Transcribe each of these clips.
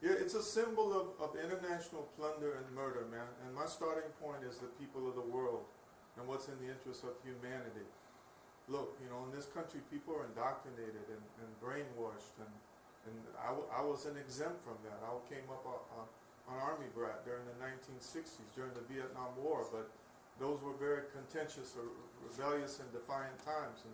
Yeah, it's a symbol of international plunder and murder, man. And my starting point is the people of the world and what's in the interest of humanity. Look, you know, in this country, people are indoctrinated and brainwashed, and I wasn't exempt from that. I came up an army brat during the 1960s, during the Vietnam War, but those were very contentious or rebellious and defiant times, and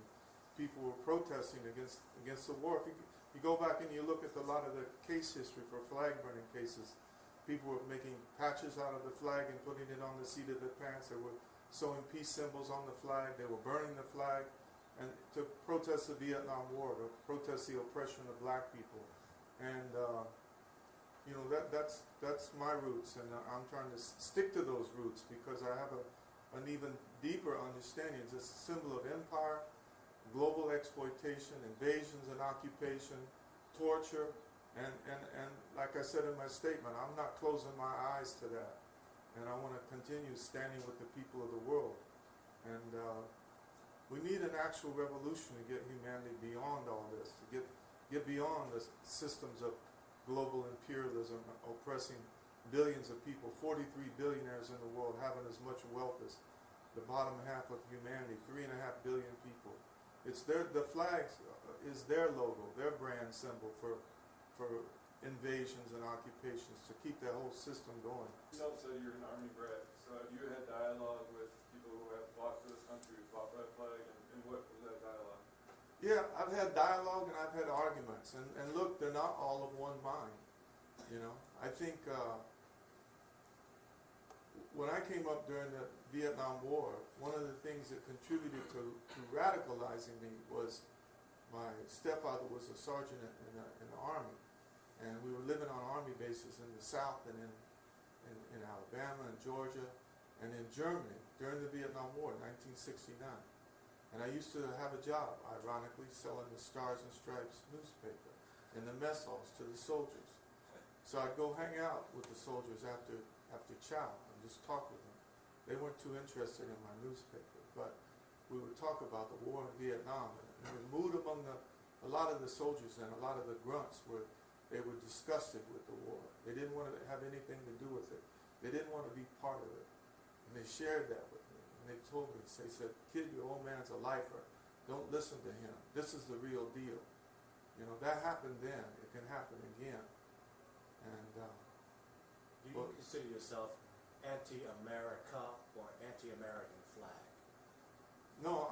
people were protesting against the war. If you go back and you look at a lot of the case history for flag burning cases, people were making patches out of the flag and putting it on the seat of their pants. They were sewing peace symbols on the flag. They were burning the flag, and to protest the Vietnam War, to protest the oppression of black people. And you know, that's my roots, and I'm trying to stick to those roots because I have an even deeper understanding. It's a symbol of empire, global exploitation, invasions and occupation, torture, and like I said in my statement, I'm not closing my eyes to that. And I want to continue standing with the people of the world. And we need an actual revolution to get humanity beyond all this, to get beyond the systems of global imperialism oppressing billions of people, 43 billionaires in the world having as much wealth as the bottom half of humanity, 3.5 billion people. It's the flag is their logo, their brand symbol for invasions and occupations, to keep that whole system going. You yourself said you're an army brat, so have you had dialogue with people who have fought for this country, who fought for that flag, and what was that dialogue? Yeah, I've had dialogue and I've had arguments, and look, they're not all of one mind. You know, I think when I came up during the Vietnam War, one of the things that contributed to radicalizing me was my stepfather was a sergeant in the Army, and we were living on Army bases in the South and in Alabama and Georgia and in Germany during the Vietnam War, 1969. And I used to have a job, ironically, selling the Stars and Stripes newspaper in the mess halls to the soldiers. So I'd go hang out with the soldiers after chow and just talk with them. They weren't too interested in my newspaper, but we would talk about the war in Vietnam. And the mood among a lot of the soldiers and a lot of the grunts they were disgusted with the war. They didn't want to have anything to do with it. They didn't want to be part of it. And they shared that with me. And they told me, they said, "Kid, your old man's a lifer. Don't listen to him. This is the real deal." You know, that happened then. It can happen again. And do you consider yourself anti-America or anti-American flag? No,